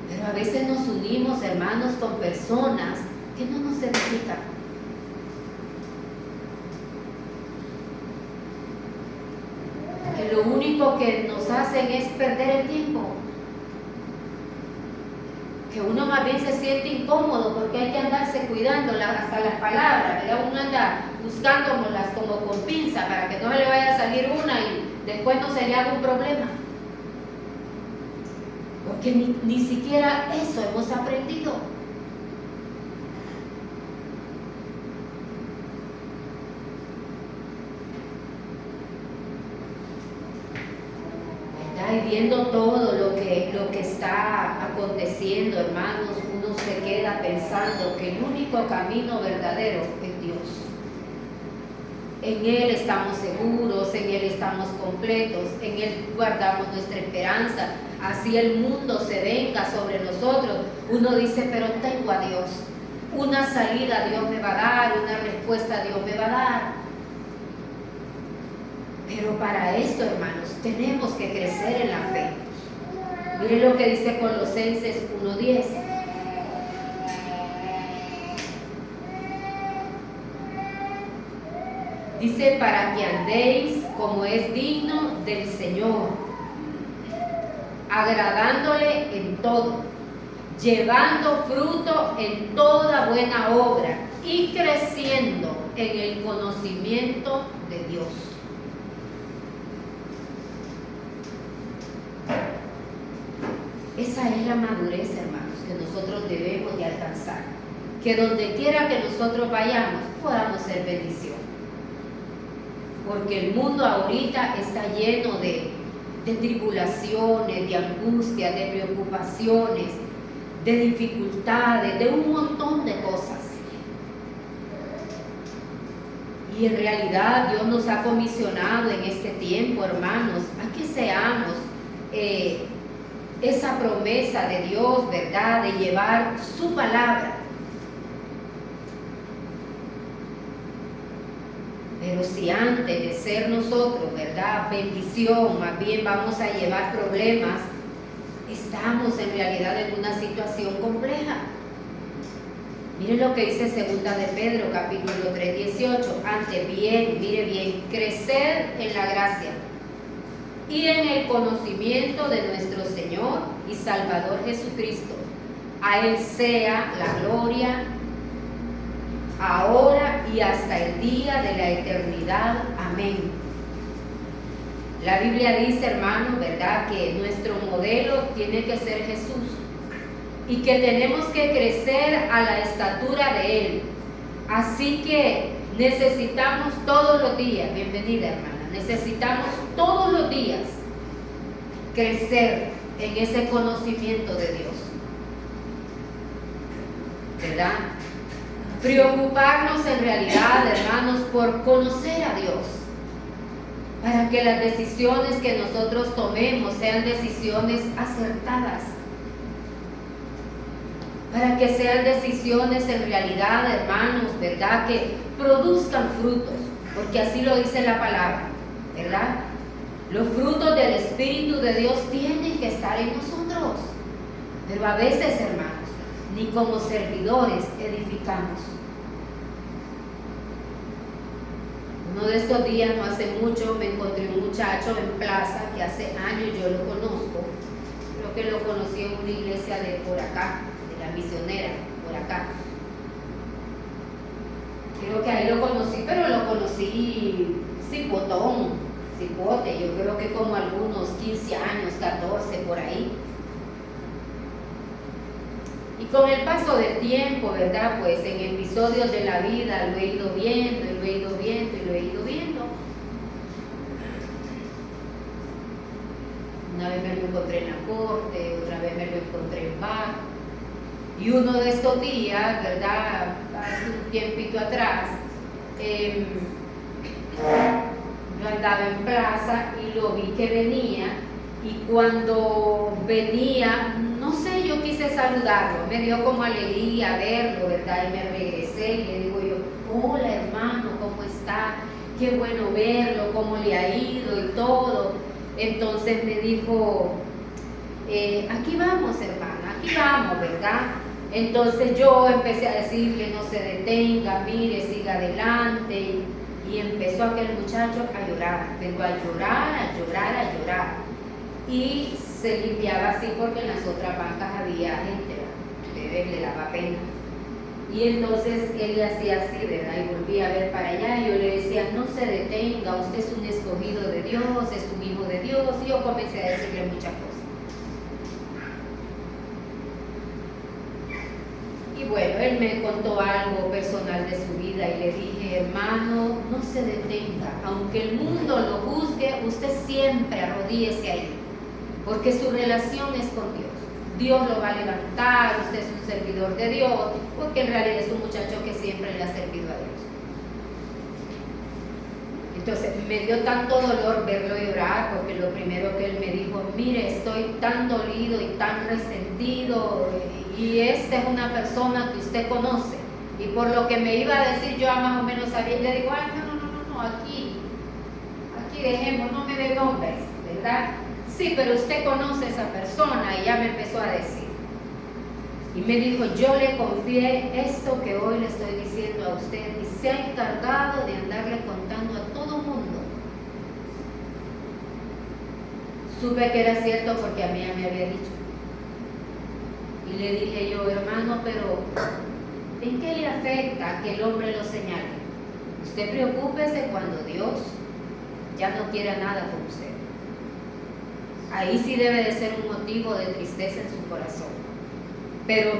Pero a veces nos unimos, hermanos, con personas que no nos edifican. Que lo único que nos hacen es perder el tiempo. Que uno más bien se siente incómodo porque hay que andarse cuidando hasta las palabras, ¿verdad? Uno anda buscándolas como con pinza para que no le vaya a salir una y después no se le haga un problema. Porque ni siquiera eso hemos aprendido. ¿Verdad? Y viendo todo lo que está aconteciendo, hermanos, uno se queda pensando que el único camino verdadero es Dios. En Él estamos seguros, en Él estamos completos, en Él guardamos nuestra esperanza. Así el mundo se venga sobre nosotros, uno dice, pero tengo a Dios. Una salida Dios me va a dar, una respuesta Dios me va a dar. Pero para esto, hermanos, tenemos que crecer en la fe. Miren lo que dice Colosenses 1:10. Dice, para que andéis como es digno del Señor, agradándole en todo, llevando fruto en toda buena obra y creciendo en el conocimiento de Dios. Esa es la madurez, hermanos, que nosotros debemos de alcanzar. Que donde quiera que nosotros vayamos, podamos ser bendición. Porque el mundo ahorita está lleno de tribulaciones, de angustias, de preocupaciones, de dificultades, de un montón de cosas. Y en realidad Dios nos ha comisionado en este tiempo, hermanos, a que seamos esa promesa de Dios, ¿verdad?, de llevar su palabra. Pero si antes de ser nosotros, ¿verdad?, bendición, más bien vamos a llevar problemas, estamos en realidad en una situación compleja. Miren lo que dice 2 de Pedro, capítulo 3:18. Antes bien, mire bien, crecer en la gracia y en el conocimiento de nuestro Señor y Salvador Jesucristo. A Él sea la gloria ahora y hasta el día de la eternidad. Amén. La Biblia dice, hermanos, ¿verdad?, que nuestro modelo tiene que ser Jesús y que tenemos que crecer a la estatura de Él. Así que necesitamos todos los días, bienvenida hermana, necesitamos todos los días crecer en ese conocimiento de Dios, ¿verdad? Preocuparnos en realidad, hermanos, por conocer a Dios, para que las decisiones que nosotros tomemos sean decisiones acertadas, para que sean decisiones en realidad, hermanos, ¿verdad?, que produzcan frutos. porque así lo dice la palabra, ¿verdad? Los frutos del Espíritu de Dios tienen que estar en nosotros, pero a veces, hermanos, ni como servidores edificamos. Uno de estos días, no hace mucho, me encontré un muchacho en plaza que hace años yo lo conozco. Creo que lo conocí en una iglesia de por acá, de la misionera, por acá. Creo que ahí lo conocí, pero lo conocí cipote, yo creo que como algunos 15 años, 14, por ahí. Y con el paso del tiempo, ¿verdad? Pues en episodios de la vida lo he ido viendo, y lo he ido viendo, y lo he ido viendo. Una vez me lo encontré en la corte, otra vez me lo encontré en bar. Y uno de estos días, ¿verdad? Hace un tiempito atrás, yo andaba en plaza y lo vi que venía, y cuando venía, no sé, yo quise saludarlo, me dio como alegría verlo, ¿verdad? Y me regresé y le digo yo, hola hermano, ¿cómo está? Qué bueno verlo, cómo le ha ido y todo. Entonces me dijo, aquí vamos hermana, aquí vamos, ¿verdad? Entonces yo empecé a decirle, no se detenga, mire, siga adelante. Y empezó aquel muchacho a llorar, pero a llorar, a llorar, a llorar. Y se limpiaba así porque en las otras bancas había gente, le daba pena. Y entonces él le hacía así, ¿verdad? Y volvía a ver para allá, y yo le decía, no se detenga, usted es un escogido de Dios, es un hijo de Dios. Y yo comencé a decirle muchas cosas. Y bueno, él me contó algo personal de su vida y le dije, hermano, no se detenga, aunque el mundo lo juzgue, usted siempre arrodíllese ahí, porque su relación es con Dios. Dios lo va a levantar, usted es un servidor de Dios, porque en realidad es un muchacho que siempre le ha servido a Dios. Entonces me dio tanto dolor verlo llorar, porque lo primero que él me dijo, mire, estoy tan dolido y tan resentido, y esta es una persona que usted conoce, y por lo que me iba a decir yo más o menos sabía, le digo, ay, no, aquí dejemos, no me dé nombres, ¿verdad? Sí, pero usted conoce a esa persona, y ya me empezó a decir. Y me dijo, yo le confié esto que hoy le estoy diciendo a usted, y se ha encargado de andarle contando a todo mundo. Supe que era cierto porque a mí ya me había dicho. Y le dije yo, hermano, pero ¿en qué le afecta que el hombre lo señale? Usted preocúpese cuando Dios ya no quiera nada con usted. Ahí sí debe de ser un motivo de tristeza en su corazón. Pero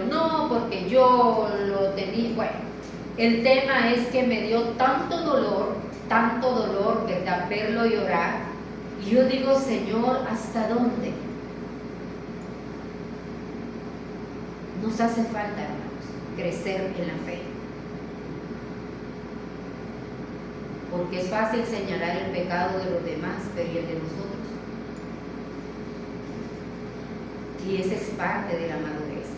no, porque yo lo tenía. Bueno, el tema es que me dio tanto dolor, ¿verdad? Verlo llorar. Y yo digo, Señor, ¿hasta dónde? Nos hace falta, hermanos, crecer en la fe. Porque es fácil señalar el pecado de los demás, pero ¿y el de nosotros? Y esa es parte de la madurez,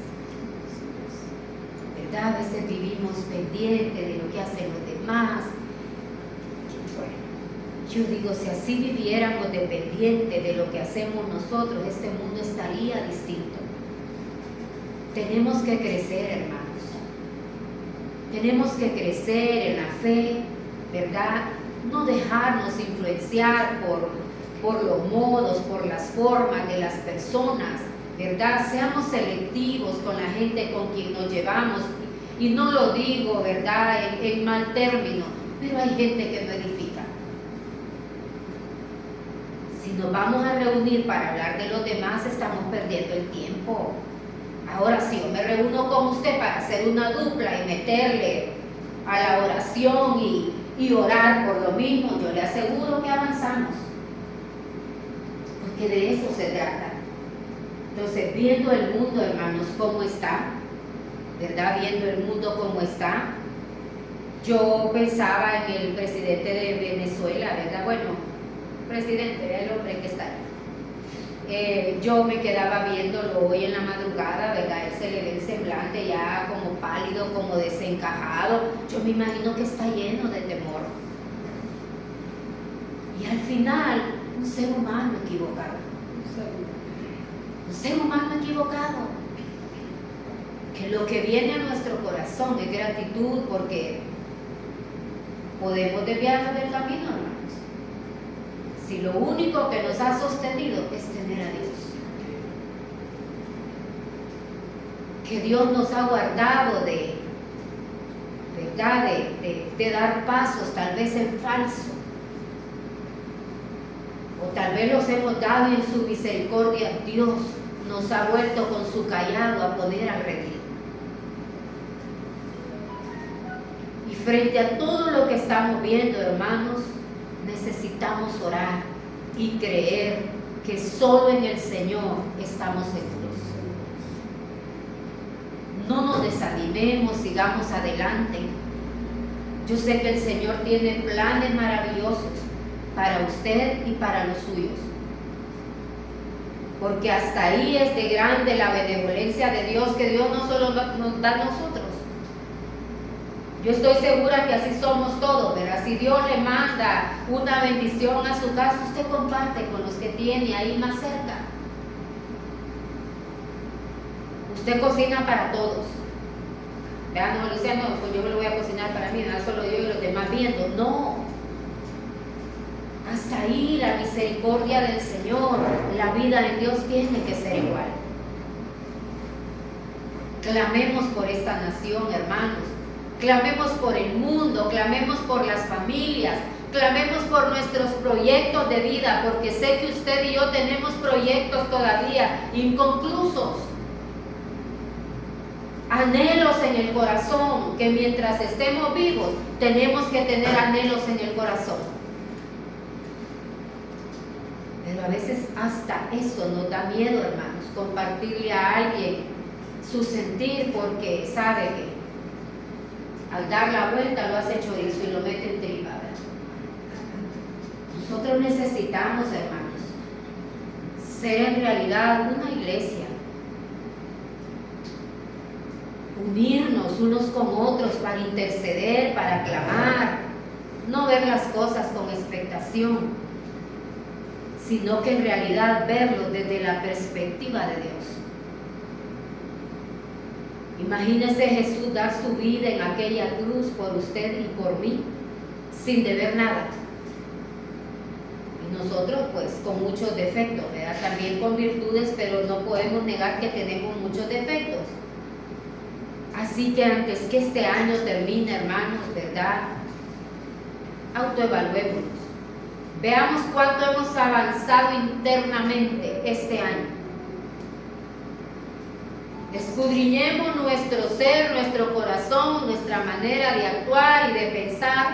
¿verdad? A veces vivimos pendientes de lo que hacen los demás. Bueno, yo digo, si así viviéramos dependientes de lo que hacemos nosotros, este mundo estaría distinto. Tenemos que crecer, hermanos. Tenemos que crecer en la fe, ¿verdad? No dejarnos influenciar por los modos, por las formas de las personas, ¿verdad? Seamos selectivos con la gente con quien nos llevamos. Y no lo digo, ¿verdad?, en mal término, pero hay gente que no edifica. Si nos vamos a reunir para hablar de los demás, estamos perdiendo el tiempo. Ahora, si yo me reúno con usted para hacer una dupla y meterle a la oración y orar por lo mismo, yo le aseguro que avanzamos. Porque de eso se trata. Entonces, viendo el mundo, hermanos, cómo está, ¿verdad? Viendo el mundo cómo está, yo pensaba en el presidente de Venezuela, ¿verdad? Bueno, presidente, el hombre que está ahí. yo me quedaba viéndolo hoy en la madrugada, ¿verdad? Él se le ve el semblante ya como pálido, como desencajado. Yo me imagino que está lleno de temor. Y al final, un ser humano equivocado. Un ser humano equivocado. Que lo que viene a nuestro corazón es gratitud, porque podemos desviarnos del camino, hermanos. Si lo único que nos ha sostenido es tener a Dios. Que Dios nos ha guardado de, ¿verdad? De dar pasos tal vez en falso. O tal vez los hemos dado y en su misericordia Dios nos ha vuelto con su callado a poner al redil. Y frente a todo lo que estamos viendo, hermanos, necesitamos orar y creer que solo en el Señor estamos seguros. No nos desanimemos, sigamos adelante. Yo sé que el Señor tiene planes maravillosos para usted y para los suyos. Porque hasta ahí es de grande la benevolencia de Dios, que Dios no solo nos da a nosotros. Yo estoy segura que así somos todos, ¿verdad? Si Dios le manda una bendición a su casa, usted comparte con los que tiene ahí más cerca. Usted cocina para todos. Vean, no, Luciano, pues yo me lo voy a cocinar para mí, no solo yo y los demás viendo. No. Hasta ahí la misericordia del Señor, la vida en Dios tiene que ser igual. Clamemos por esta nación, hermanos. Clamemos por el mundo, clamemos por las familias, clamemos por nuestros proyectos de vida, porque sé que usted y yo tenemos proyectos todavía inconclusos. Anhelos en el corazón, que mientras estemos vivos, tenemos que tener anhelos en el corazón. Pero a veces hasta eso nos da miedo, hermanos, compartirle a alguien su sentir, porque sabe que al dar la vuelta lo hace chorizo y lo mete en tripa. Nosotros necesitamos, hermanos, ser en realidad una iglesia, unirnos unos con otros para interceder, para clamar, no ver las cosas con expectación, sino que en realidad verlo desde la perspectiva de Dios. Imagínese Jesús dar su vida en aquella cruz por usted y por mí, sin deber nada. Y nosotros pues con muchos defectos, ¿verdad? También con virtudes, pero no podemos negar que tenemos muchos defectos. Así que antes que este año termine, hermanos, ¿verdad? Autoevaluémonos. Veamos cuánto hemos avanzado internamente este año. Escudriñemos nuestro ser, nuestro corazón, nuestra manera de actuar y de pensar,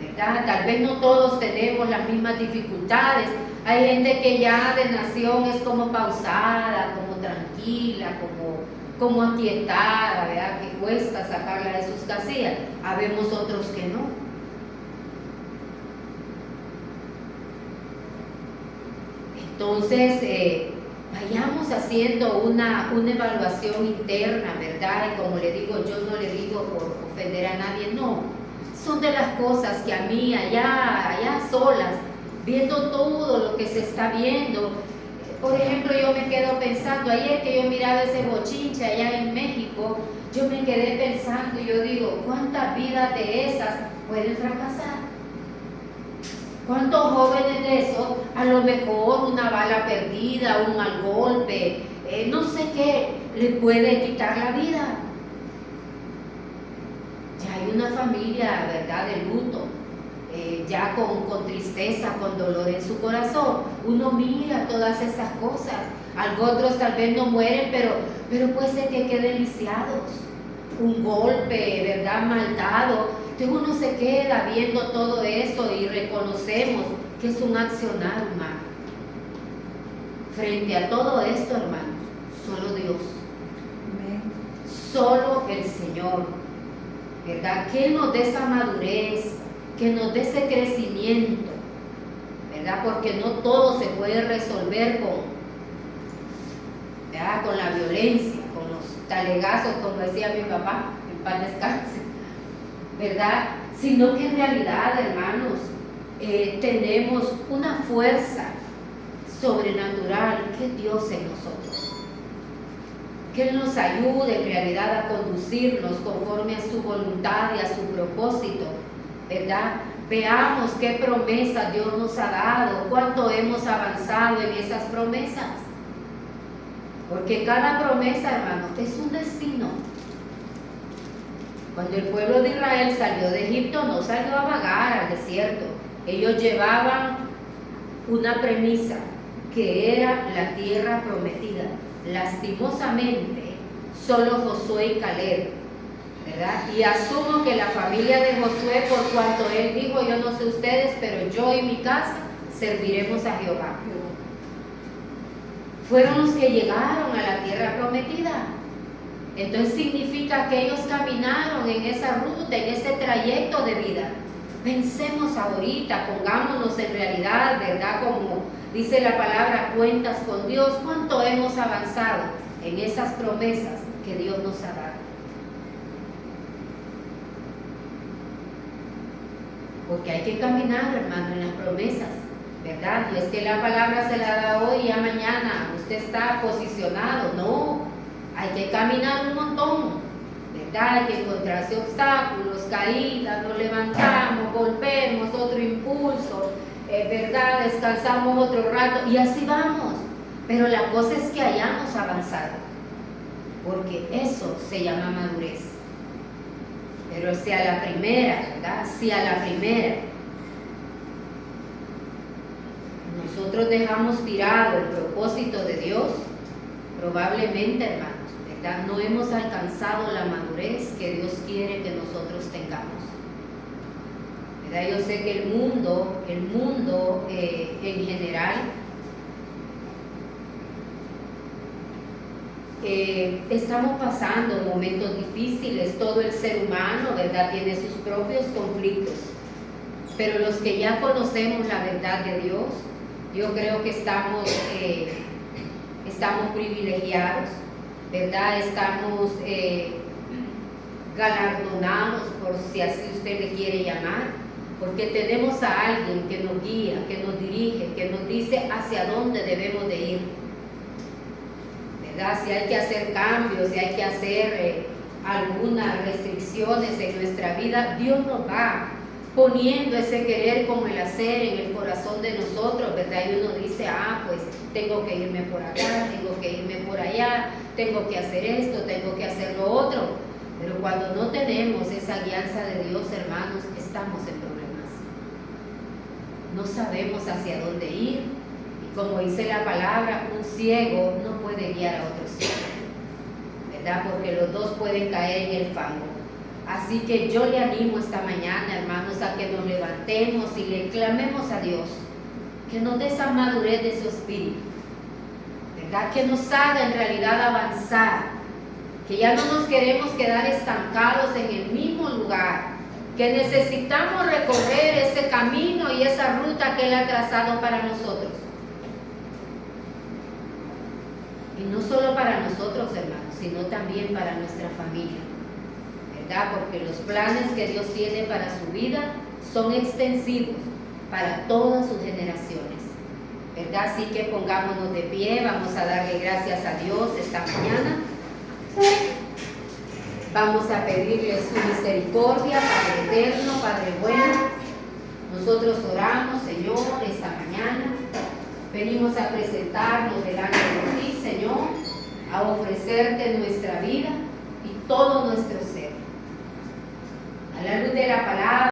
¿verdad? Tal vez no todos tenemos las mismas dificultades. Hay gente que ya de nación es como pausada, como tranquila, como aquietada, ¿verdad? Que cuesta sacarla de sus casillas. Habemos otros que no. Entonces, vayamos haciendo una evaluación interna, ¿verdad? Y como le digo, yo no le digo por ofender a nadie, no. Son de las cosas que a mí, allá solas, viendo todo lo que se está viendo. Por ejemplo, yo me quedo pensando, ayer que yo miraba ese bochinche allá en México, yo me quedé pensando y yo digo, ¿cuántas vidas de esas pueden fracasar? ¿Cuántos jóvenes de esos, a lo mejor una bala perdida, un mal golpe, no sé qué, le puede quitar la vida? Ya hay una familia, ¿verdad?, de luto, ya con tristeza, con dolor en su corazón. Uno mira todas esas cosas. Otros tal vez no mueren, pero puede ser que queden lisiados. Un golpe, ¿verdad?, mal dado. Entonces uno se queda viendo todo eso y reconocemos que es un accionar humano. Frente a todo esto, hermanos, solo Dios. Amén. Solo el Señor, ¿verdad? Que Él nos dé esa madurez, que nos dé ese crecimiento, ¿verdad? Porque no todo se puede resolver con la violencia, con los talegazos, como decía mi papá, en paz descanse, ¿verdad? Sino que en realidad, hermanos, tenemos una fuerza sobrenatural que es Dios en nosotros, que Él nos ayude en realidad a conducirnos conforme a su voluntad y a su propósito, ¿verdad? Veamos qué promesas Dios nos ha dado, cuánto hemos avanzado en esas promesas, porque cada promesa, hermanos, es un destino. Cuando el pueblo de Israel salió de Egipto, no salió a vagar al desierto. Ellos llevaban una premisa, que era la tierra prometida. Lastimosamente, solo Josué y Caleb, ¿verdad? Y asumo que la familia de Josué, por cuanto él dijo, yo no sé ustedes, pero yo y mi casa serviremos a Jehová, fueron los que llegaron a la tierra prometida. Entonces significa que ellos caminaron en esa ruta, en ese trayecto de vida. Pensemos ahorita, pongámonos en realidad, ¿verdad? Como dice la palabra, cuentas con Dios. ¿Cuánto hemos avanzado en esas promesas que Dios nos ha dado? Porque hay que caminar, hermano, en las promesas, ¿verdad? Y es que la palabra se la da hoy y ya mañana usted está posicionado. No, hay que caminar un montón, ¿verdad? Hay que encontrarse obstáculos, caídas, nos levantamos, volvemos, otro impulso, ¿verdad? Descansamos otro rato y así vamos. Pero la cosa es que hayamos avanzado, porque eso se llama madurez. Pero si a la primera, ¿verdad? Si a la primera nosotros dejamos tirado el propósito de Dios, probablemente, hermanos, ¿verdad? No hemos alcanzado la madurez que Dios quiere que nosotros tengamos, ¿verdad? Yo sé que el mundo en general estamos pasando momentos difíciles, todo el ser humano, ¿verdad? Tiene sus propios conflictos, pero los que ya conocemos la verdad de Dios, yo creo que estamos privilegiados, ¿verdad? Estamos galardonados, por si así usted le quiere llamar, porque tenemos a alguien que nos guía, que nos dirige, que nos dice hacia dónde debemos de ir, ¿verdad? Si hay que hacer cambios, si hay que hacer algunas restricciones en nuestra vida, Dios nos va poniendo ese querer como el hacer en el corazón de nosotros, ¿verdad? Y uno dice, pues tengo que irme por acá, tengo que irme por allá, tengo que hacer esto, tengo que hacer lo otro. Pero cuando no tenemos esa guianza de Dios, hermanos, estamos en problemas. No sabemos hacia dónde ir. Y como dice la palabra, un ciego no puede guiar a otro ciego, ¿verdad? Porque los dos pueden caer en el fango. Así que yo le animo esta mañana, hermanos, a que nos levantemos y le clamemos a Dios, que nos dé esa madurez de su espíritu, ¿verdad? Que nos haga en realidad avanzar, que ya no nos queremos quedar estancados en el mismo lugar, que necesitamos recorrer ese camino y esa ruta que Él ha trazado para nosotros. Y no solo para nosotros, hermanos, sino también para nuestra familia, ¿verdad? Porque los planes que Dios tiene para su vida son extensivos para todas sus generaciones, ¿verdad? Así que pongámonos de pie, vamos a darle gracias a Dios esta mañana. Vamos a pedirle su misericordia, Padre eterno, Padre bueno. Nosotros oramos, Señor, esta mañana. Venimos a presentarnos delante de ti, Señor, a ofrecerte nuestra vida y todo nuestro ser. A la luz de la palabra.